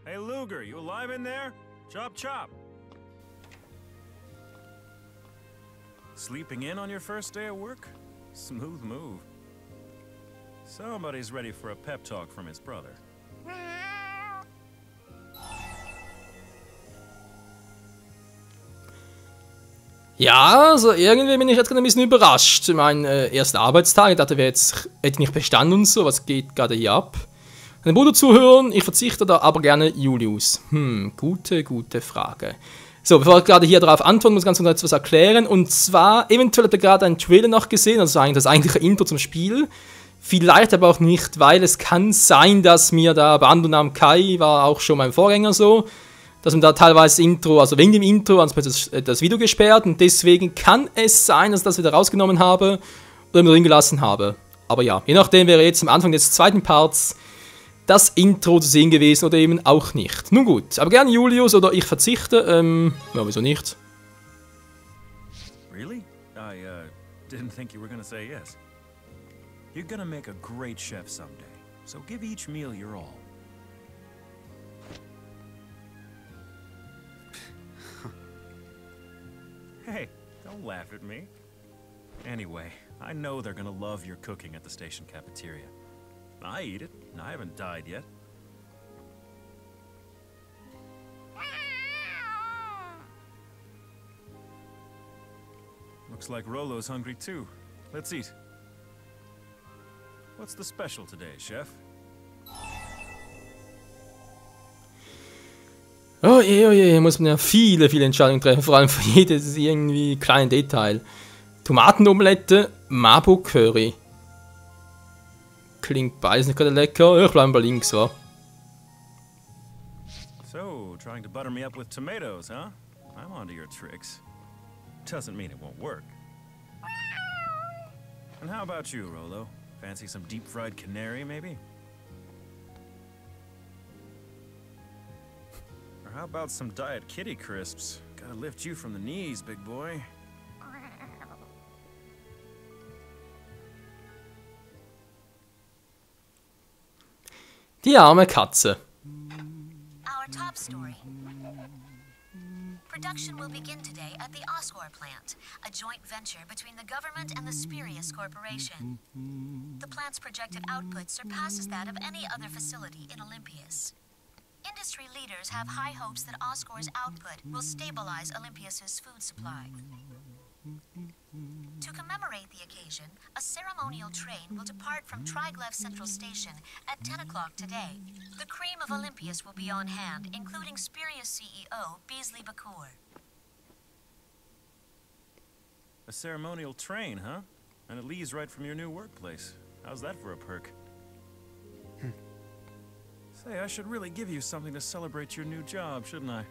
Hey Luger, you alive in there? Chop chop. Sleeping in on your first day of work? Smooth move. Somebody's ready for a pep talk from his brother. Ja, also irgendwie bin ich jetzt gerade ein bisschen überrascht. Mein erster Arbeitstag, ich dachte, hätte ich nicht bestanden und so. Was geht gerade hier ab? Mein Bruder zuhören, ich verzichte da aber gerne Julius. Gute Frage. So, bevor ich gerade hier darauf antworten muss, ganz kurz etwas erklären. Und zwar, eventuell habt ihr gerade einen Trailer noch gesehen, also eigentlich das eigentliche Intro zum Spiel. Vielleicht aber auch nicht, weil es kann sein, dass mir da bei Ando Nam Kai war auch schon mein Vorgänger so, dass man da teilweise Intro, also wegen dem Intro, das Video gesperrt und deswegen kann es sein, dass ich das wieder rausgenommen habe oder drin gelassen habe. Aber ja, je nachdem wäre jetzt am Anfang des zweiten Parts das Intro zu sehen gewesen oder eben auch nicht. Nun gut, aber gerne Julius oder ich verzichte, ja, wieso nicht? Really? I didn't think you were gonna say yes. You're gonna make a great chef someday, so give each meal your all. Hey, don't laugh at me. Anyway, I know they're gonna love your cooking at the station cafeteria. I eat it, and I haven't died yet. Looks like Rolo's hungry too. Let's eat. What's the special today, Chef? Oh je, hier muss man ja viele Entscheidungen treffen, vor allem für jedes irgendwie kleine Detail. Tomatenomelette, Mabu Curry. Klingt beides nicht gerade lecker, ich bleibe bei links, wa? So, trying to butter me up with tomatoes, huh? I'm onto your tricks. Doesn't mean it won't work. And how about you, Rolo? Fancy some deep-fried canary, maybe? Or how about some Diet Kitty crisps? Gotta lift you from the knees, big boy. Die arme Katze. Our top story. Production will begin today at the Oscor plant, a joint venture between the government and the Spirius Corporation. The plant's projected output surpasses that of any other facility in Olympias. Industry leaders have high hopes that Oscor's output will stabilize Olympias's food supply. To commemorate the occasion, a ceremonial train will depart from Triglav Central Station at 10 o'clock today. The cream of Olympias will be on hand, including Spirius CEO Beasley Bakur. A ceremonial train, huh? And it leaves right from your new workplace. How's that for a perk? Say, I should really give you something to celebrate your new job, shouldn't I?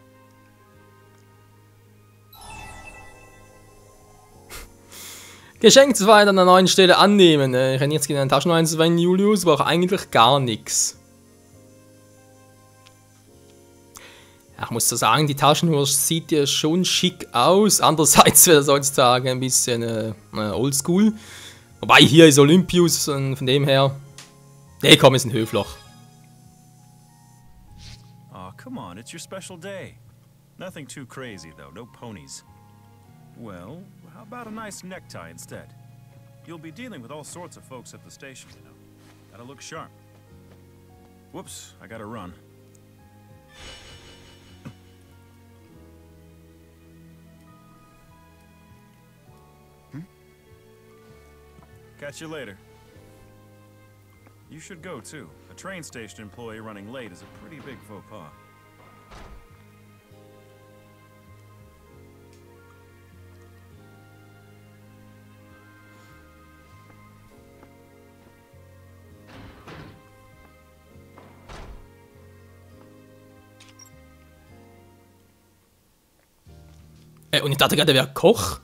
Geschenk 2 an der neuen Stelle annehmen. Ich hätte jetzt gerne eine Taschen einzuwenden, Julius, aber auch eigentlich gar nichts. Ja, ich muss so sagen, die Taschenuhr sieht ja schon schick aus. Andererseits wäre das heutzutage ein bisschen oldschool. Wobei hier ist Olympius und von dem her. Nee, komm, ist ein Höfloch. Oh, come on, it's your special day. Nothing too crazy, though. No ponies. Well, how about a nice necktie instead? You'll be dealing with all sorts of folks at the station, you know. Gotta look sharp. Whoops, I gotta run. Catch you later. You should go, too. A train station employee running late is a pretty big faux pas. Und ich dachte gerade, der wäre Koch.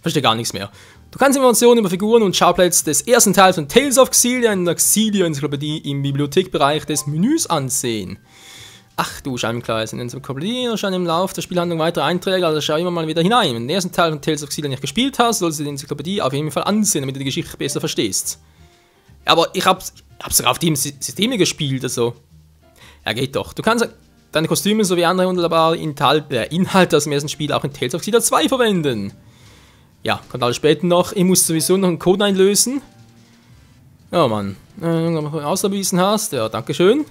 Verstehe gar nichts mehr. Du kannst Informationen über Figuren und Schauplätze des ersten Teils von Tales of Xillia in der Xillia-Enzyklopädie im Bibliothekbereich des Menüs ansehen. Ach du Scheibenkreis, in der Enzyklopädie erscheinen im Laufe der Spielhandlung weitere Einträge, also schau immer mal wieder hinein. Wenn du den ersten Teil von Tales of Xillia nicht gespielt hast, solltest du die Enzyklopädie auf jeden Fall ansehen, damit du die Geschichte besser verstehst. Aber ich hab's sogar auf dem System gespielt, also. Ja, geht doch. Du kannst deine Kostüme sowie andere wunderbare Inhalte aus dem ersten Spiel auch in Tales of Crusader 2 verwenden. Ja, kommt alles später noch. Ich muss sowieso noch einen Code einlösen. Ja, Mann. Ausgewiesen hast, ja, dankeschön.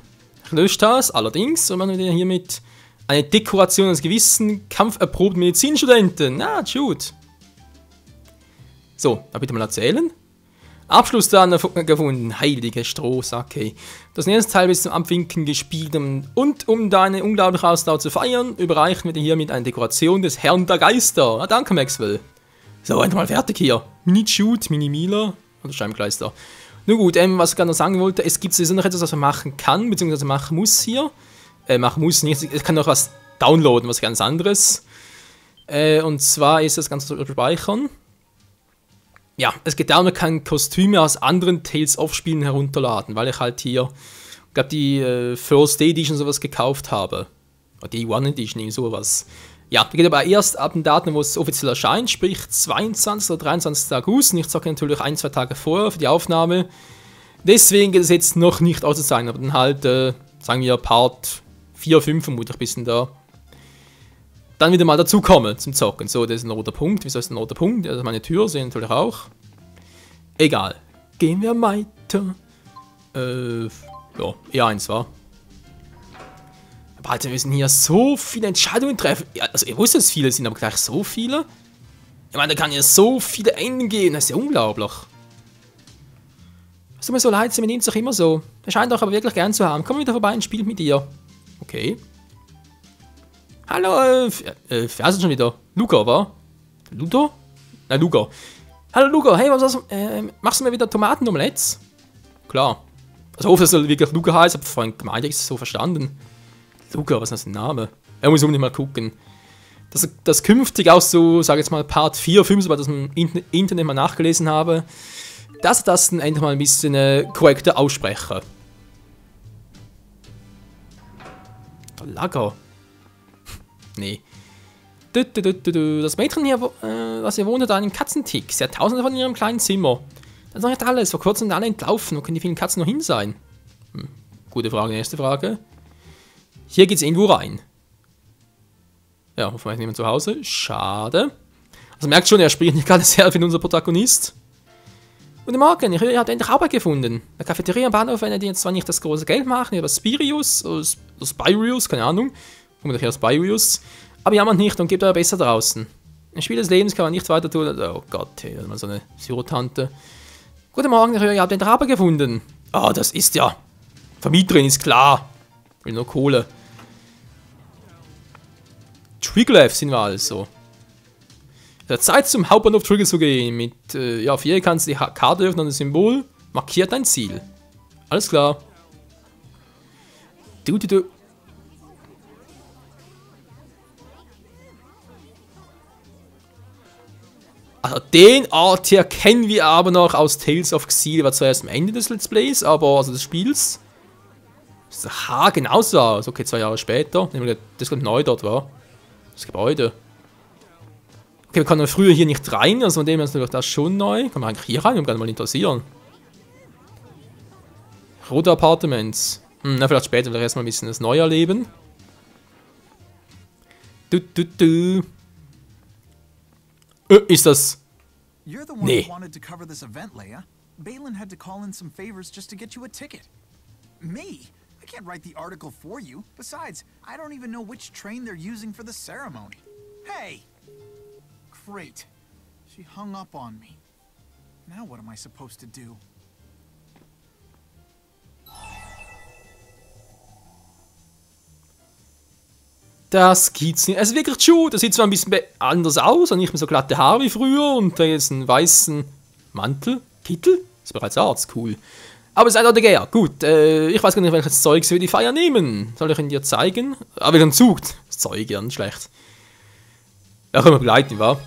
Ich lösche das, allerdings, wenn man hier mit eine Dekoration eines gewissen kampferprobten Medizinstudenten. Na, shoot. So, da bitte mal erzählen. Abschluss dann gefunden. Heilige Strohsacke. Das erste Teil bis zum Abwinken gespielt und um deine unglaubliche Ausdauer zu feiern, überreichen wir dir hiermit eine Dekoration des Herrn der Geister. Ah, danke, Maxwell. So, endlich mal fertig hier. Mini-Shoot, Mini-Mila oder Scheibenkleister. Nun gut, was ich gerade noch sagen wollte, es gibt sowieso noch etwas, was man machen kann, beziehungsweise machen muss hier. Machen muss nicht, ich kann noch was downloaden, was ganz anderes. Und zwar ist das Ganze zu speichern. Ja, es geht darum, man kann Kostüme aus anderen Tales of Spielen herunterladen, weil ich halt hier, ich glaube, die First Edition sowas gekauft habe. Oder die One Edition, irgendwie sowas. Ja, geht aber erst ab dem Datum, wo es offiziell erscheint, sprich 22. oder 23. August. Und ich zocke natürlich 1-2 Tage vorher für die Aufnahme. Deswegen geht es jetzt noch nicht auszuzeichnen, aber dann halt, sagen wir, Part 4, 5 vermutlich ein bisschen da. Dann wieder mal dazukommen zum Zocken. So, das ist ein roter Punkt. Wieso ist das ein roter Punkt? Das ist meine Tür, sehe ich natürlich auch. Egal. Gehen wir weiter. Ja, E1 war. Aber Alter, wir müssen hier so viele Entscheidungen treffen. Ja, also, ich wusste, dass es viele sind, aber gleich so viele? Ich meine, da kann ja so viele Enden gehen. Das ist ja unglaublich. Es tut mir so leid, sie benimmt sich immer so. Er scheint doch aber wirklich gern zu haben. Komm wieder vorbei und spielt mit dir. Okay. Hallo, wer ist denn schon wieder? Luca, wa? Ludo? Nein, Luca. Hallo Luca, hey, machst du mir wieder Tomatenomelettes? Klar. Also hoffe, dass er wirklich Luca heißt, aber vorhin gemeint, ich es so verstanden. Luca, was ist das für ein Name? Er muss unbedingt mal gucken. Dass das künftig auch so, sage jetzt mal, Part 4, 5, sobald ich das im Internet mal nachgelesen habe, dass ich das dann endlich mal ein bisschen korrekter ausspreche. Der Lager. Nee. Das Mädchen hier, was hier wohnt, hat einen Katzentick. Sie hat tausende von ihrem kleinen Zimmer. Das ist noch nicht alles. Vor kurzem sind alle entlaufen. Wo können die vielen Katzen noch hin sein? Gute Frage, nächste Frage. Hier geht's irgendwo rein. Ja, hoffentlich niemand zu Hause. Schade. Also merkt schon, er spricht nicht gerade sehr wie unser Protagonist. Guten Morgen, ich höre, ihr habt endlich Arbeit gefunden. In der Cafeteria am Bahnhof werden die jetzt zwar nicht das große Geld machen, aber Spirius, oder Spirius, keine Ahnung. Vermutlich eher Spirius. Aber jammert nicht und gebt euer besser draußen. Im Spiel des Lebens kann man nichts weiter tun. Oh Gott, hey, mal so eine Syrotante. Guten Morgen, ich höre, ihr habt endlich Arbeit gefunden. Ah, das ist ja. Vermieterin ist klar. Ich will nur Kohle. Triglav sind wir also. Der Zeit zum Hauptbahnhof Trigger zu gehen. Mit Viereck kannst du die Karte öffnen und das Symbol markiert dein Ziel. Alles klar. Du. Also den Art hier kennen wir aber noch aus Tales of Xillia, war zuerst am Ende des Let's Plays, aber also des Spiels. Das ist genauso aus. Okay, 2 Jahre später. Nämlich das gerade neu dort war. Das Gebäude. Okay, wir können früher hier nicht rein, also von dem her ist natürlich das schon neu. Kann man eigentlich hier rein, um gerade mal interessieren. Rote Apartments. Na, vielleicht später, vielleicht erstmal ein bisschen das Neue erleben. Ist das... You're the one who wanted to cover this event, Leia. Balin had to call in some favors just to get you a ticket. Me? I can't write the article for you. Besides, I don't even know which train they're using for the ceremony. Hey! Great. She hung up on me. Now what am I supposed to do? Das gibt's nicht. Also wirklich schon, das sieht zwar ein bisschen anders aus und nicht mehr so glatte Haare wie früher und da jetzt einen weißen Mantel, Kittel, ist bereits Arzt, cool. Aber es ist eindeutig er. Gut, ich weiß gar nicht, welches Zeug sie für die Feier nehmen. Soll ich ihn dir zeigen? Aber wieder ein Zug. Das Zeug, ja, nicht schlecht. Ja, können wir begleiten, wa?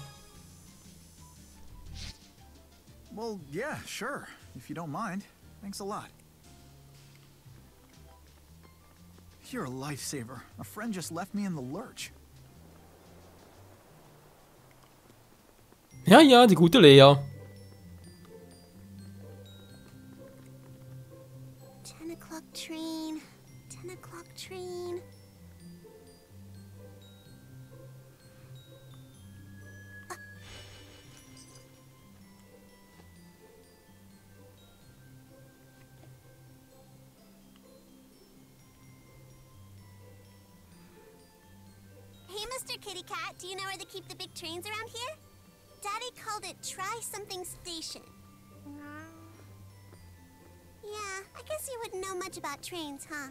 Well, yeah, sure. If you don't mind. Thanks a lot. You're a lifesaver. A friend just left me in the lurch. Ja, die gute Lea. 10 o'clock train. 10 o'clock train. Hey, Mr. Kitty Cat, do you know where they keep the big trains around here? Daddy called it Try Something Station. Yeah, I guess you wouldn't know much about trains, huh?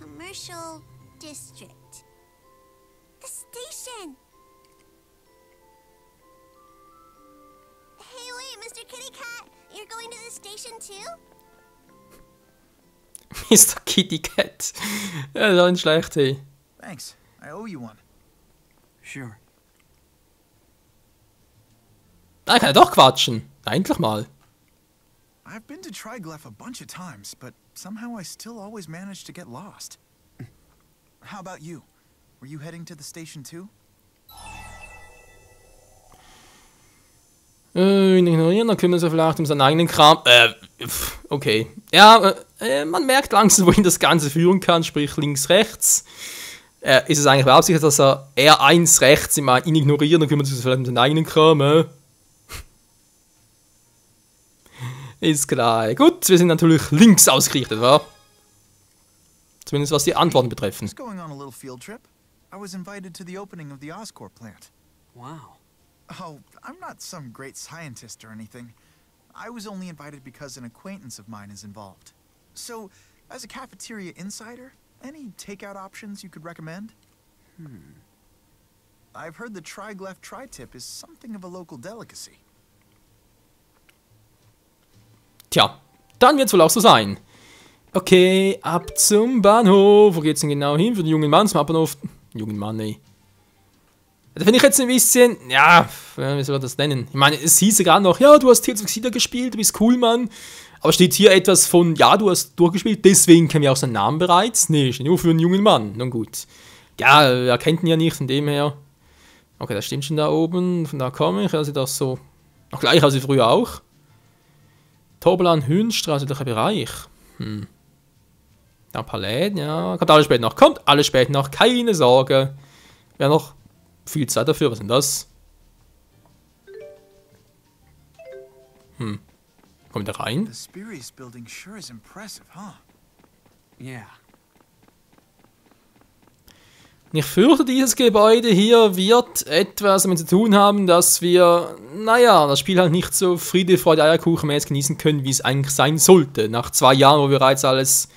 Commercial District. The station! Hey, wait, Mr. Kitty Cat! You're going to the station too? Mr. Kitty Cat. Ja, das ist nicht schlecht, hey. Thanks. I owe you one. Sure. Ah, kann er doch quatschen. Na, endlich mal. I've been to Triglyph a bunch of times, but somehow I still always manage to get lost. How about you? Were you heading to the station too? Ihn ignorieren, dann kümmern sie vielleicht um seinen eigenen Kram. Okay. Ja, man merkt langsam, wohin das Ganze führen kann, sprich links, rechts. Ist es eigentlich beabsichtigt, dass er R1 rechts ihn ignorieren, dann kümmert sie sich vielleicht um seinen eigenen Kram, Ist klar. Gut, wir sind natürlich links ausgerichtet, wa? Zumindest was die Antworten betreffen. Just going on a little field trip. I was invited to the opening of the Oscorp plant. Wow. Oh, I'm not some great scientist or anything. I was only invited because an acquaintance of mine is involved. So, as a cafeteria insider, any takeout options you could recommend? I've heard the Triglyph tri-tip is something of a local delicacy. Tja, dann wird's wohl auch so sein. Okay, ab zum Bahnhof. Wo geht's denn genau hin? Für den jungen Mann zum Bahnhof. Jungen Mann, ey. Da finde ich jetzt ein bisschen, ja, wie soll man das nennen? Ich meine, es hieß ja gerade noch, ja, du hast Tales of Xillia gespielt, du bist cool, Mann. Aber steht hier etwas von, ja, du hast durchgespielt, deswegen kennen wir auch seinen Namen bereits? Nee, steht nur für einen jungen Mann. Nun gut. Ja, er kennt ihn ja nicht, von dem her. Okay, das stimmt schon da oben. Von da komme ich, also das so. Noch gleich als früher auch. Tobelan, Hünstraße, der Bereich. Ein paar Läden, ja. Kommt alles spät noch. Kommt alles spät noch. Keine Sorge. Wäre noch viel Zeit dafür. Was ist denn das? Kommt da rein? The Spurious building sure is impressive, huh? Yeah. Ich fürchte, dieses Gebäude hier wird etwas damit zu tun haben, dass wir, naja, das Spiel halt nicht so Friede, Freude, Eierkuchen-mäßig genießen können, wie es eigentlich sein sollte. Nach 2 Jahren, wo wir bereits alles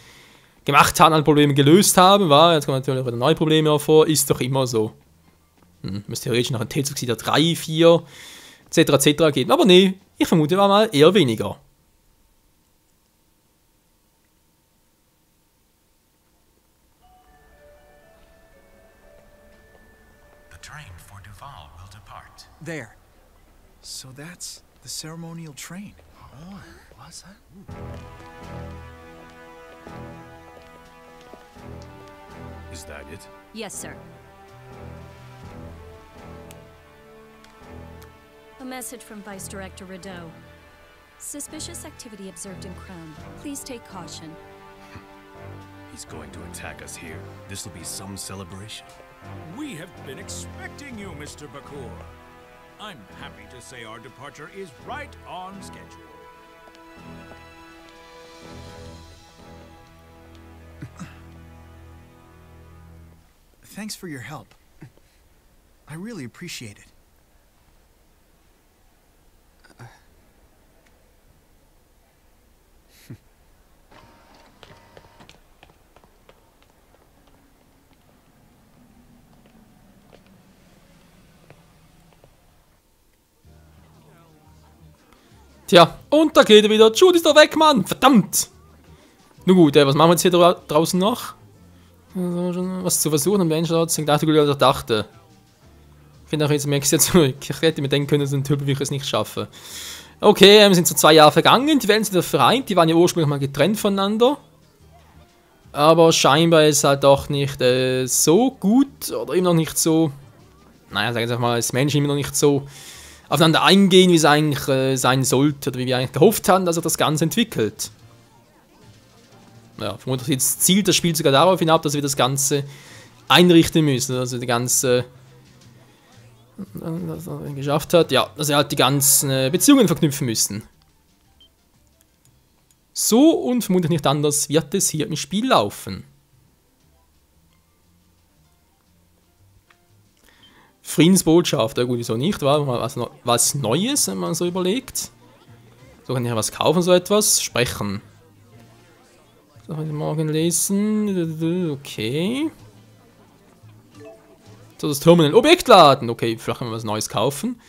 gemacht haben, alle Probleme gelöst haben, jetzt kommen natürlich wieder neue Probleme hervor, ist doch immer so. Müsste theoretisch noch ein Tales of Xillia 3, 4, etc. geben, aber nee, ich vermute mal eher weniger. There. So that's the ceremonial train. Oh, what's that? Is that it? Yes, sir. A message from Vice Director Rideau. Suspicious activity observed in Krone. Please take caution. He's going to attack us here. This will be some celebration. We have been expecting you, Mr. Bakur. I'm happy to say our departure is right on schedule. Thanks for your help. I really appreciate it. Tja, und da geht er wieder. Jude ist doch weg, Mann. Verdammt. Nun gut, was machen wir jetzt hier draußen noch? Was zu versuchen am Menschen hat, ich dachte, ich dachte. Ich finde auch jetzt, merke ich jetzt, ich hätte mir denken können, dass ein Typ, wie ich es nicht schaffe. Okay, sind so 2 Jahre vergangen, die Welten sind wieder vereint, die waren ja ursprünglich mal getrennt voneinander. Aber scheinbar ist es halt doch nicht so gut oder immer noch nicht so, naja, sagen wir einfach mal, als Menschen immer noch nicht so aufeinander eingehen, wie es eigentlich sein sollte oder wie wir eigentlich gehofft haben, dass er das Ganze entwickelt. Ja, vermutlich jetzt zielt das Spiel sogar darauf hinab, dass wir das Ganze einrichten müssen, also die ganze, dass er geschafft hat, ja, dass wir halt die ganzen Beziehungen verknüpfen müssen. So und vermutlich nicht anders wird es hier im Spiel laufen. Friedensbotschaft, ja gut, wieso nicht, war was Neues, wenn man so überlegt. So kann ich ja was kaufen, so etwas, sprechen. So, heute Morgen lesen, okay. So, das Terminal, Objekt laden, okay, vielleicht können wir was Neues kaufen.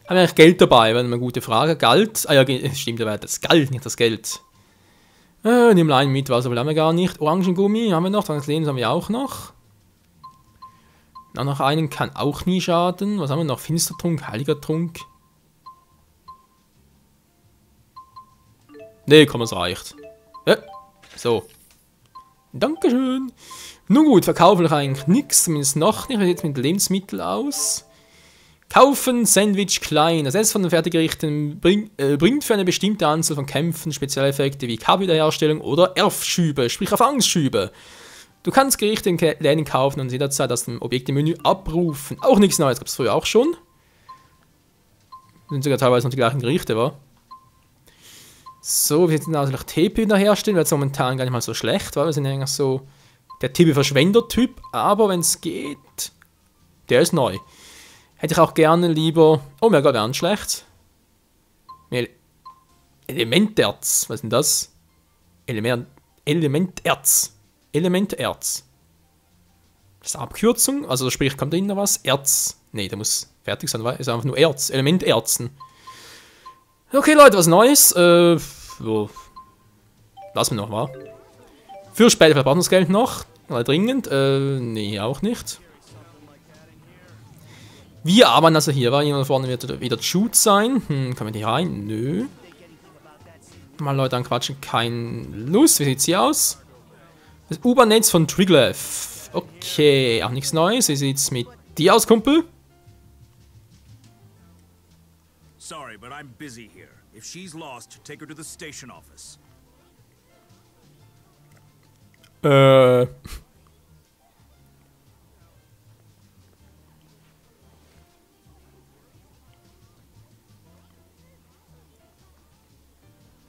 Haben wir eigentlich Geld dabei, wäre eine gute Frage, Geld, ah ja, stimmt, da wäre das Geld, nicht das Geld. Nimm einen mit, was aber haben wir gar nicht. Orangengummi haben wir noch, das Leben haben wir auch noch. Noch einen kann auch nie schaden. Was haben wir noch? Finstertrunk, Heiliger Trunk. Nee, komm, es reicht. Ja, so. Dankeschön. Nun gut, verkaufe ich eigentlich nichts, zumindest noch nicht. Wie sieht es mit Lebensmitteln aus? Kaufen, Sandwich klein. Das Essen von den Fertiggerichten bringt für eine bestimmte Anzahl von Kämpfen Spezialeffekte wie K-Wiederherstellung oder Erfschübe, sprich Erfahrungsschübe. Du kannst Gerichte in Läden kaufen und jederzeit aus dem Objekt im Menü abrufen. Auch nichts Neues, gab es früher auch schon. Sind sogar teilweise noch die gleichen Gerichte, wa? So, wir sind natürlich TP wiederherstellen, weil es momentan gar nicht mal so schlecht war. Wir sind eigentlich so der TP-Verschwender-Typ, aber wenn es geht, der ist neu. Hätte ich auch gerne lieber, oh mein Gott, wäre nicht schlecht. Elementerz, was ist denn das? Elementerz. Elementerz. Das ist eine Abkürzung, also sprich, kommt da noch was? Erz. Ne, der muss fertig sein, weil es ist einfach nur Erz. Elementerzen. Okay, Leute, was Neues. So. Lassen wir noch, wa? Für später brauchen wir das Geld noch. Dringend. Nee, auch nicht. Wir arbeiten also hier, war jemand vorne wird wieder Shoot sein. Können wir die rein? Nö. Mal Leute anquatschen, kein Lust. Wie sieht's hier aus? Das U-Bahn-Netz von Triglav. Okay, auch nichts Neues. Wie sieht's mit dir aus, Kumpel? Sorry, but I'm busy here. If she's lost, take her to the station office.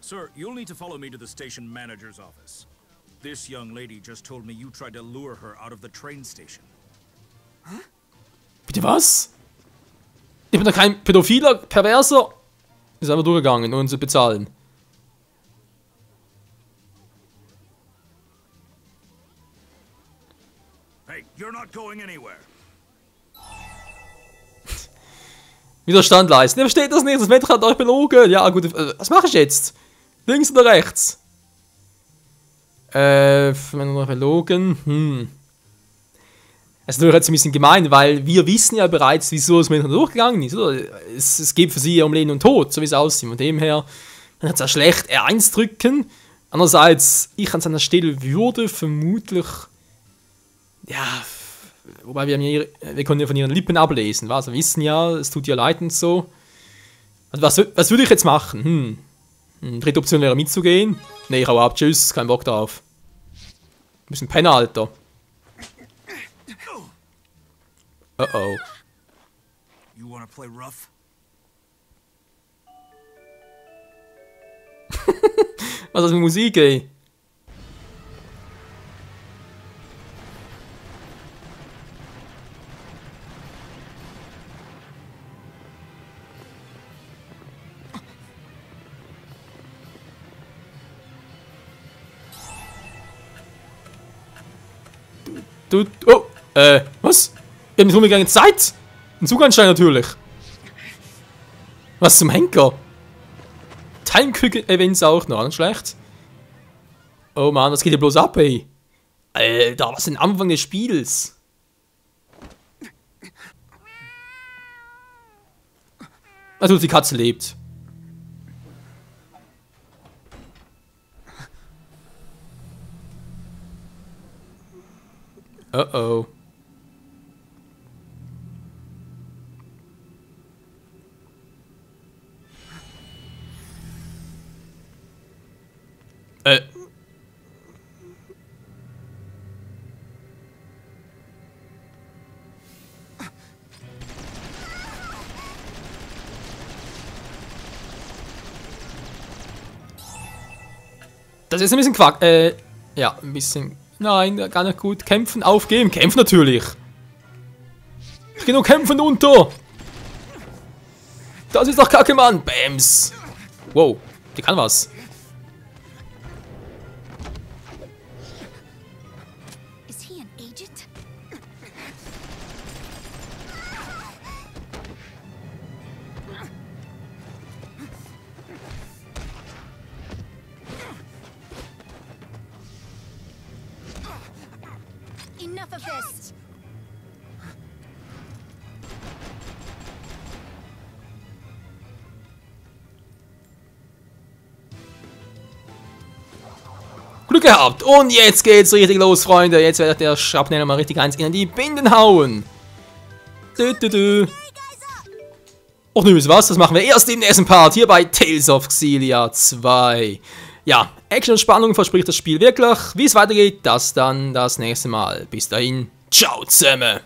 Sir, you'll need to follow me to the station manager's office. This young lady just told me you tried to lure her out of the train station. Huh? Bitte was? Ich bin doch kein pädophiler Perverser. Ist einfach durchgegangen, ohne zu bezahlen. Hey, you're not going anywhere. Widerstand leisten. Ihr versteht das nicht, das Mädchen hat euch belogen. Ja, gut, was mache ich jetzt? Links oder rechts? Wenn wir belogen. Es ist natürlich jetzt ein bisschen gemein, weil wir wissen ja bereits, wieso das Mädchen durchgegangen ist. Oder? Es geht für sie um Leben und Tod, so wie es aussieht. Von dem her, dann hat es ja schlecht R1 drücken. Andererseits, ich an seiner Stelle würde vermutlich. Ja. Wobei wir können ja von ihren Lippen ablesen. Was? Wir wissen ja, es tut ihr leid und so. Also was würde ich jetzt machen? Dritte Option wäre mitzugehen. Ne, ich hau ab. Tschüss, kein Bock drauf. Wir müssen pennen, Alter. Oh. You wanna play rough? Was ist das mit Musik, ey? Oh, was? Wir haben nicht umgegangen Zeit? Ein Zuganschein natürlich. Was zum Henker? Time-Quick-Events auch noch, nicht schlecht. Oh Mann, was geht hier bloß ab, ey? Alter, was ist denn Anfang des Spiels? Also die Katze lebt. Oh oh. Das ist ein bisschen Quack. Ja, ein bisschen. Nein, gar nicht gut. Kämpfen, aufgeben. Kämpfen natürlich. Ich geh nur kämpfen unter. Das ist doch Kacke, Mann. Bams. Wow, die kann was. Is he an agent? Enough of this! Glück gehabt. Und jetzt geht's richtig los, Freunde. Jetzt wird der Schrapnell mal richtig eins in die Binden hauen. Och nö, was? Das machen wir erst im nächsten Part hier bei Tales of Xillia 2. Ja, Action und Spannung verspricht das Spiel wirklich. Wie es weitergeht, das dann das nächste Mal. Bis dahin, ciao zusammen.